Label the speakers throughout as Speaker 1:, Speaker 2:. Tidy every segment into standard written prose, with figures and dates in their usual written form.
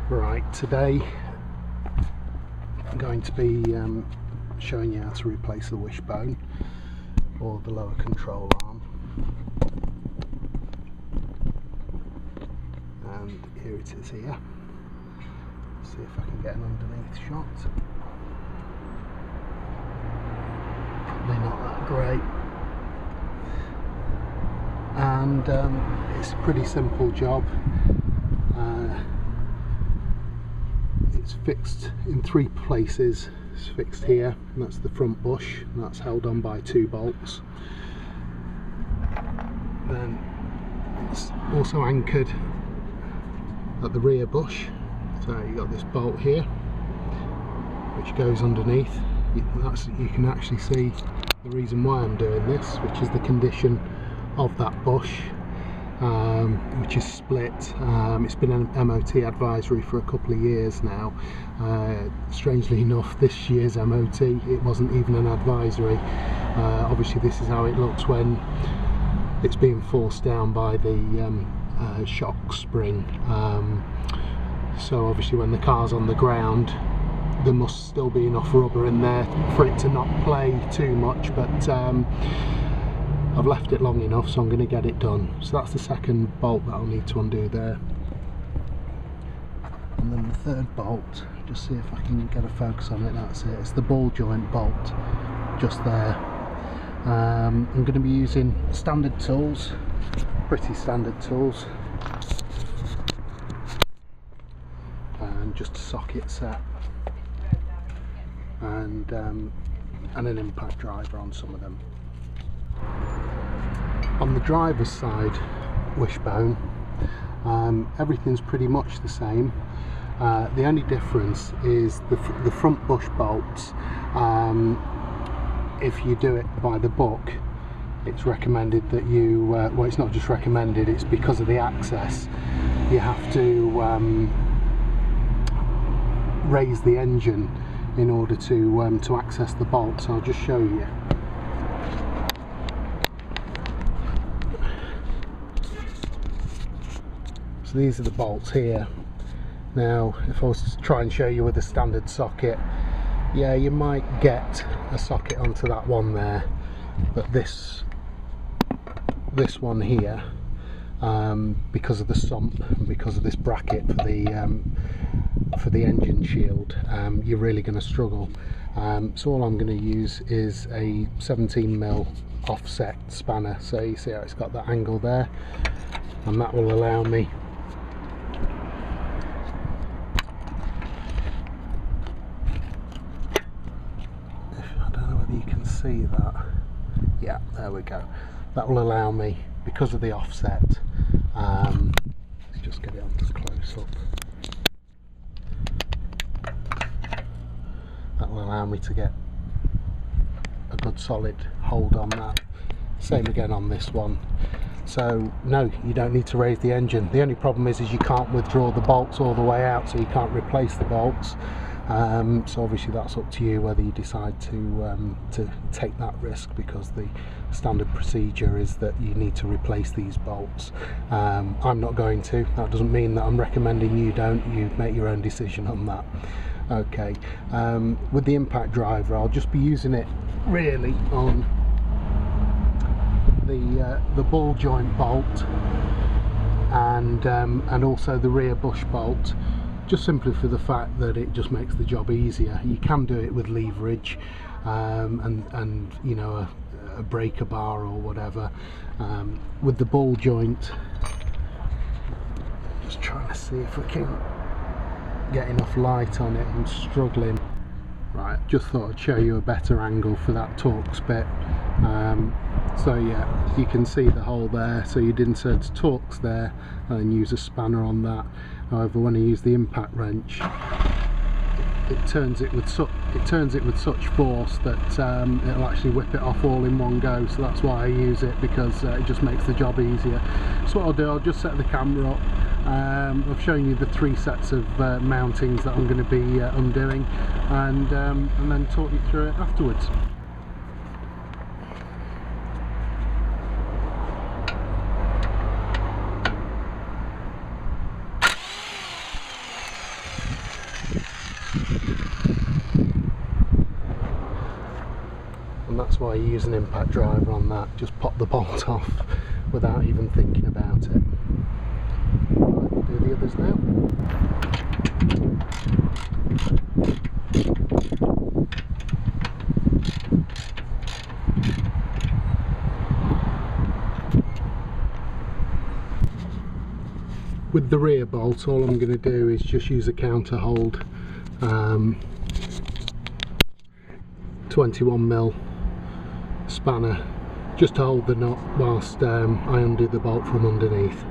Speaker 1: Right, today I'm going to be showing you how to replace the wishbone or the lower control arm. And here it is here. See if I can get an underneath shot. Probably not that great. And it's a pretty simple job. It's fixed in 3 places. It's fixed here, and that's the front bush, and that's held on by 2 bolts. Then it's also anchored at the rear bush, so you've got this bolt here which goes underneath. You can actually see the reason why I'm doing this, which is the condition of that bush, which is split. It's been an MOT advisory for a couple of years now. Strangely enough, this year's MOT, it wasn't even an advisory. Obviously this is how it looks when it's being forced down by the shock spring. So obviously when the car's on the ground, there must still be enough rubber in there for it to not play too much, but I've left it long enough, so I'm going to get it done. So that's the second bolt that I'll need to undo there. And then the third bolt, just see if I can get a focus on it. That's it, it's the ball joint bolt just there. I'm going to be using standard tools, pretty standard tools, and just a socket set and an impact driver on some of them. On the driver's side wishbone, everything's pretty much the same. The only difference is the front bush bolts. If you do it by the book, it's recommended that you, well, it's not just recommended, it's because of the access. You have to raise the engine in order to access the bolts. So I'll just show you. So these are the bolts here. Now if I was to try and show you with a standard socket, yeah, you might get a socket onto that one there, but this one here, because of the sump and because of this bracket for the engine shield, you're really going to struggle. So all I'm going to use is a 17mm offset spanner. So you see how it's got that angle there, and that will allow me see that. Yeah, there we go. That will allow me, because of the offset, let's just get it on to close up. That will allow me to get a good solid hold on that. Same again on this one. So no, you don't need to raise the engine. The only problem is you can't withdraw the bolts all the way out, so you can't replace the bolts. So obviously that's up to you whether you decide to take that risk, because the standard procedure is that you need to replace these bolts. I'm not going to. That doesn't mean that I'm recommending you don't. You make your own decision on that. Okay. With the impact driver, I'll just be using it really on the ball joint bolt and also the rear bush bolt, just simply for the fact that it just makes the job easier. You can do it with leverage and you know, a breaker bar or whatever. With the ball joint, just trying to see if I can get enough light on it. I'm struggling. Right, just thought I'd show you a better angle for that Torx bit. So yeah, you can see the hole there, so you'd insert a Torx there and use a spanner on that. However, when I use the impact wrench, it turns it with such force that it'll actually whip it off all in one go. So that's why I use it, because it just makes the job easier. So what I'll do, I'll just set the camera up. I've shown you the 3 sets of mountings that I'm going to be undoing, and then talk you through it afterwards. that's why you use an impact driver on that. Just pop the bolt off without even thinking about it. Right, we'll do the others now. With the rear bolt, all I'm going to do is just use a counter hold 21mm spanner just to hold the knot whilst I undo the bolt from underneath.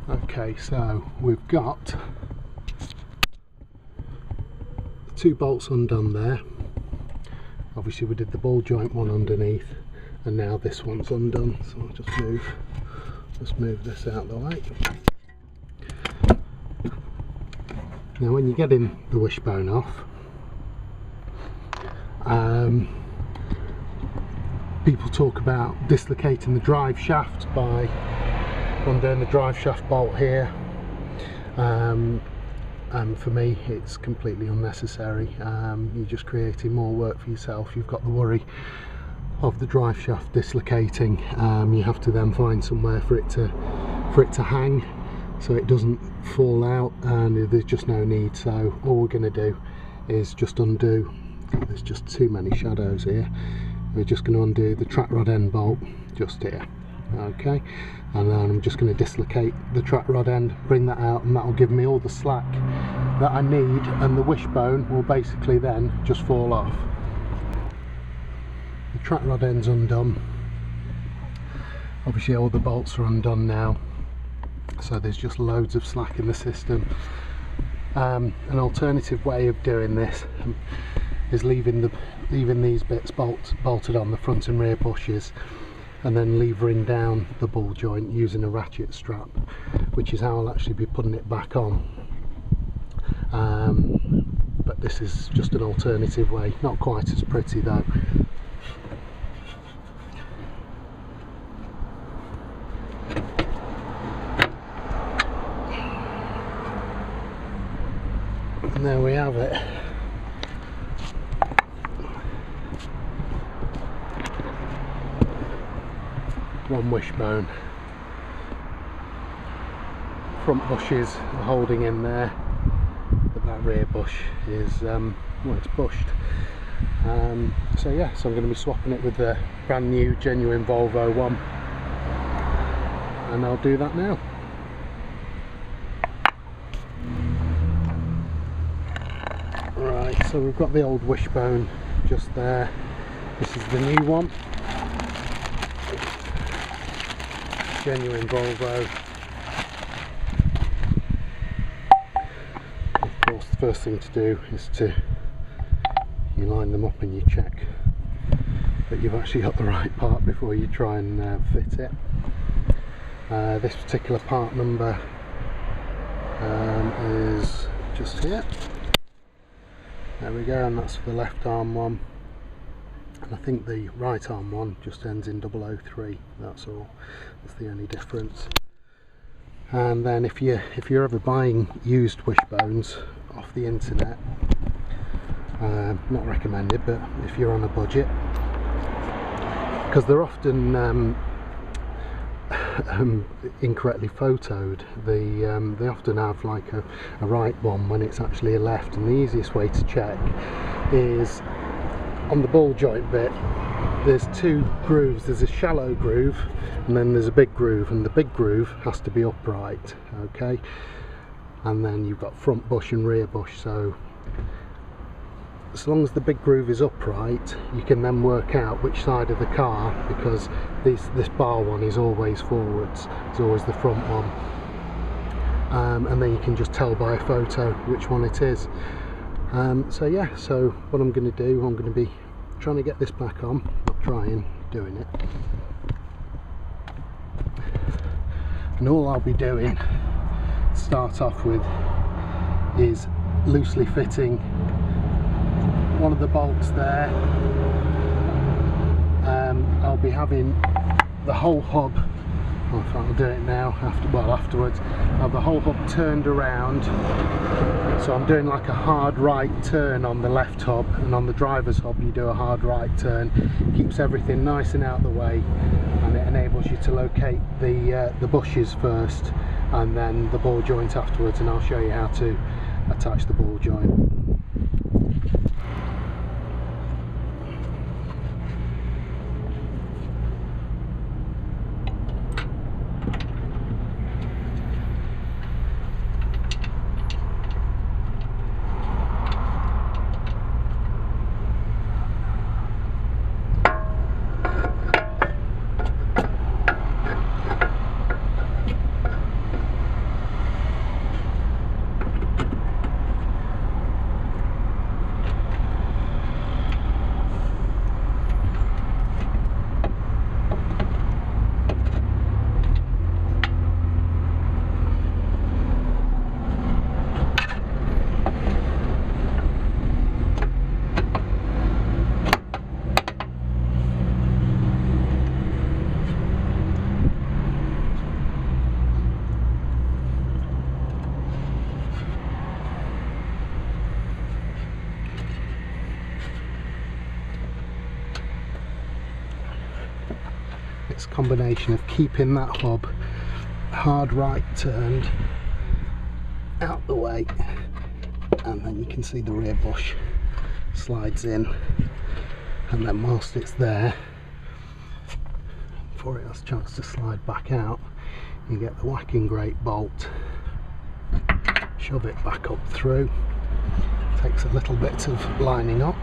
Speaker 1: Okay, so we've got 2 bolts undone there. Obviously we did the ball joint one underneath, and now this one's undone, so I'll just move this out of the way. Now when you're getting the wishbone off, people talk about dislocating the drive shaft by undoing the drive shaft bolt here. For me it's completely unnecessary. You're just creating more work for yourself. You've got the worry of the drive shaft dislocating. You have to then find somewhere for it to hang so it doesn't fall out, and there's just no need. So all we're going to do is just undo, there's just too many shadows here, we're just going to undo the track rod end bolt just here. Okay, and then I'm just going to dislocate the track rod end, bring that out, and that will give me all the slack that I need, and the wishbone will basically then just fall off. The track rod end's undone. Obviously all the bolts are undone now, so there's just loads of slack in the system. An alternative way of doing this is leaving these bits bolted on the front and rear bushes, and then levering down the ball joint using a ratchet strap, which is how I'll actually be putting it back on. But this is just an alternative way, not quite as pretty though. And there we have it. One wishbone. Front bushes are holding in there, but that rear bush is well, it's bushed. So yeah, so I'm going to be swapping it with the brand new genuine Volvo one, and I'll do that now. Right, so we've got the old wishbone just there. This is the new one. Genuine Volvo. Of course, the first thing to do is you line them up and you check that you've actually got the right part before you try and fit it. This particular part number is just here. There we go, and that's for the left arm one. And I think the right arm one just ends in 003. That's all. That's the only difference. And then if you're ever buying used wishbones off the internet, not recommended, but if you're on a budget, because they're often incorrectly photoed. They often have like a right one when it's actually a left, and the easiest way to check is on the ball joint bit. There's 2 grooves. There's a shallow groove and then there's a big groove, and the big groove has to be upright, okay? And then you've got front bush and rear bush, so as long as the big groove is upright, you can then work out which side of the car, because this bar one is always forwards, it's always the front one, and then you can just tell by a photo which one it is. So yeah, so what I'm going to do, I'm going to be trying to get this back on, not trying, doing it. And all I'll be doing to start off with is loosely fitting one of the bolts there. I'll be having the whole hub I'll do it now afterwards. I'll have the whole hub turned around, so I'm doing like a hard right turn on the left hub, and on the driver's hub you do a hard right turn. Keeps everything nice and out of the way, and it enables you to locate the bushes first and then the ball joint afterwards, and I'll show you how to attach the ball joint. It's a combination of keeping that hub hard right turned out the way, and then you can see the rear bush slides in, and then whilst it's there, before it has a chance to slide back out, you get the whacking grate bolt, shove it back up through. Takes a little bit of lining up.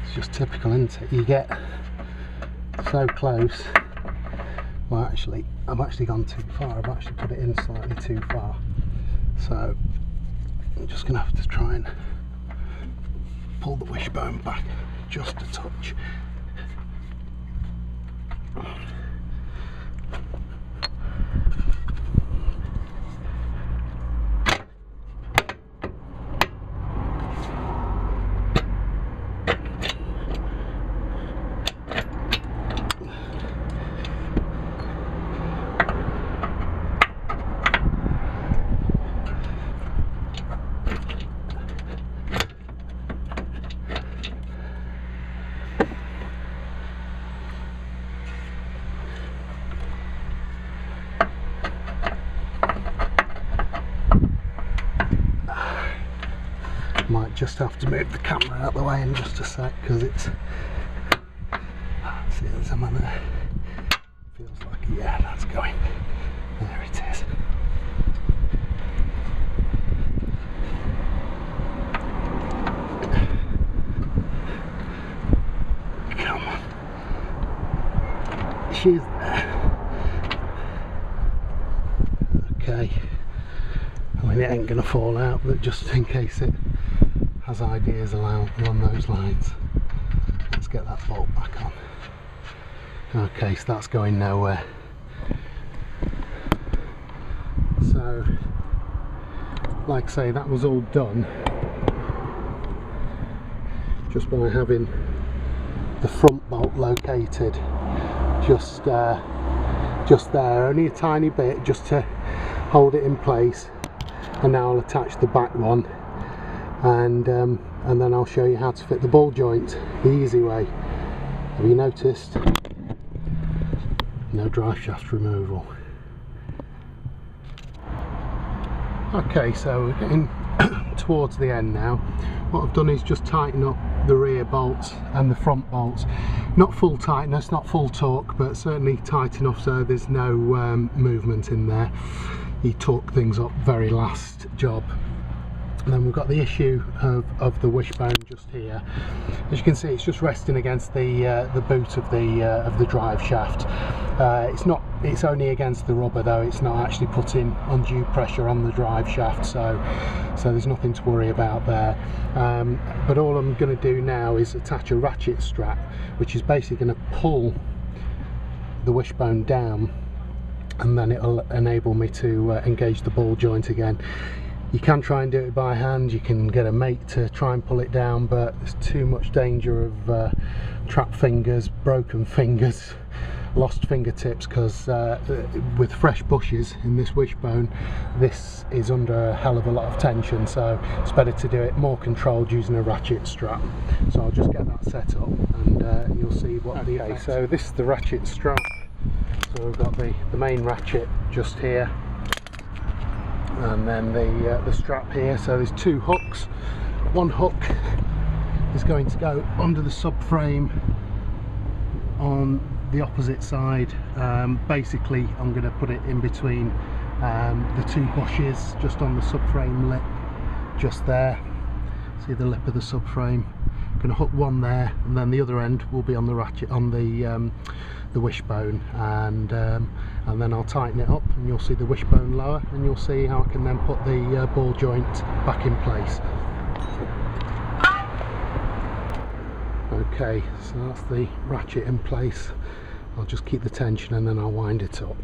Speaker 1: It's just typical, isn't it? You get so close. Well, actually, I've actually gone too far. I've actually put it in slightly too far. So I'm just going to have to try and pull the wishbone back just a touch. Might just have to move the camera out of the way in just a sec, because it's, see, there's a man there. Feels like, yeah, that's going. There it is. Come on. She's there. Okay. I mean, it ain't gonna fall out, but just in case it has ideas along those lines, let's get that bolt back on. Okay, so that's going nowhere. So, like I say, that was all done just by having the front bolt located just there, only a tiny bit, just to hold it in place. And now I'll attach the back one, and then I'll show you how to fit the ball joint the easy way. Have you noticed? No drive shaft removal. Okay, so we're getting towards the end now. What I've done is just tighten up the rear bolts and the front bolts. Not full tightness, not full torque, but certainly tight enough so there's no movement in there. He torqued things up very last job. And then we've got the issue of the wishbone just here. As you can see, it's just resting against the boot of the drive shaft. It's only against the rubber though. It's not actually putting undue pressure on the drive shaft, so there's nothing to worry about there. But all I'm going to do now is attach a ratchet strap, which is basically going to pull the wishbone down, and then it'll enable me to engage the ball joint again. You can try and do it by hand, you can get a mate to try and pull it down, but there's too much danger of trapped fingers, broken fingers, lost fingertips, because with fresh bushes in this wishbone, this is under a hell of a lot of tension, so it's better to do it more controlled using a ratchet strap. So I'll just get that set up and you'll see what the effect. So this is the ratchet strap. So we've got the main ratchet just here, and then the strap here. So there's two hooks. One hook is going to go under the subframe on the opposite side. Basically I'm going to put it in between the two bushes, just on the subframe lip, just there. See the lip of the subframe? I'm going to hook one there, and then the other end will be on the ratchet, on the wishbone, and then I'll tighten it up and you'll see the wishbone lower, and you'll see how I can then put the ball joint back in place. Okay, so that's the ratchet in place. I'll just keep the tension and then I'll wind it up.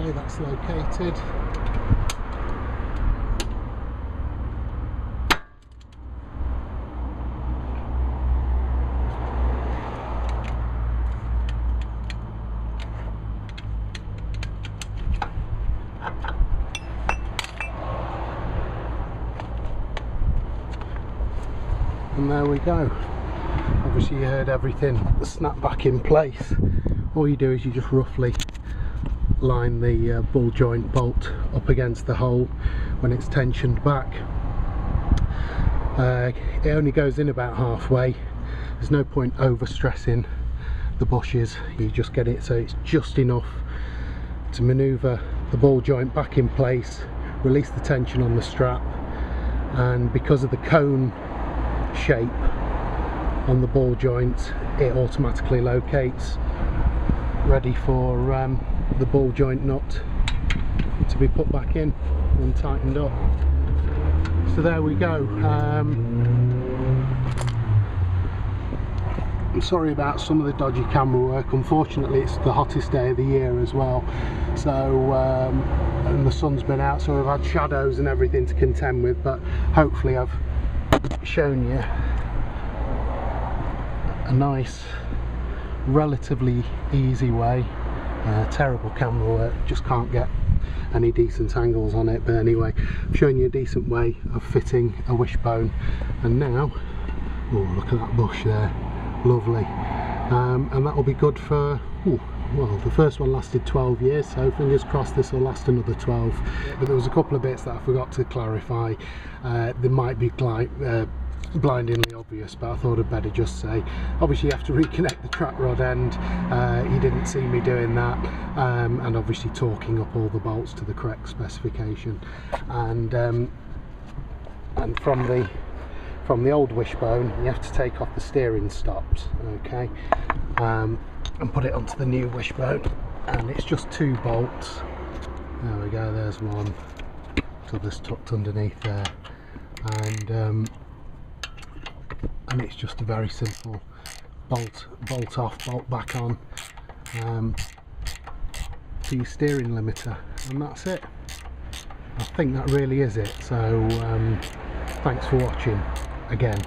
Speaker 1: Okay, that's located. And there we go. Obviously you heard everything snap back in place. All you do is you just roughly line the ball joint bolt up against the hole when it's tensioned back. It only goes in about halfway. There's no point over stressing the bushes. You just get it so it's just enough to manoeuvre the ball joint back in place, release the tension on the strap, and because of the cone shape on the ball joint, it automatically locates, ready for the ball joint nut to be put back in and tightened up. So there we go. I'm sorry about some of the dodgy camera work. Unfortunately it's the hottest day of the year as well, so and the sun's been out, so we've had shadows and everything to contend with, but hopefully I've shown you a nice, relatively easy way. Terrible camera work, just can't get any decent angles on it, but anyway, I'm showing you a decent way of fitting a wishbone. And now, oh, look at that bush there, lovely, and that will be good for, well, the first one lasted 12 years, so fingers crossed this will last another 12. But there was a couple of bits that I forgot to clarify. They might be blindingly obvious, but I thought I'd better just say, obviously you have to reconnect the track rod end. You didn't see me doing that, and obviously torquing up all the bolts to the correct specification, and from the old wishbone you have to take off the steering stops, okay, and put it onto the new wishbone, and it's just 2 bolts. There we go, there's one, so this tucked underneath there, and it's just a very simple bolt off, bolt back on to your steering limiter, and that's it. I think that really is it. So thanks for watching again.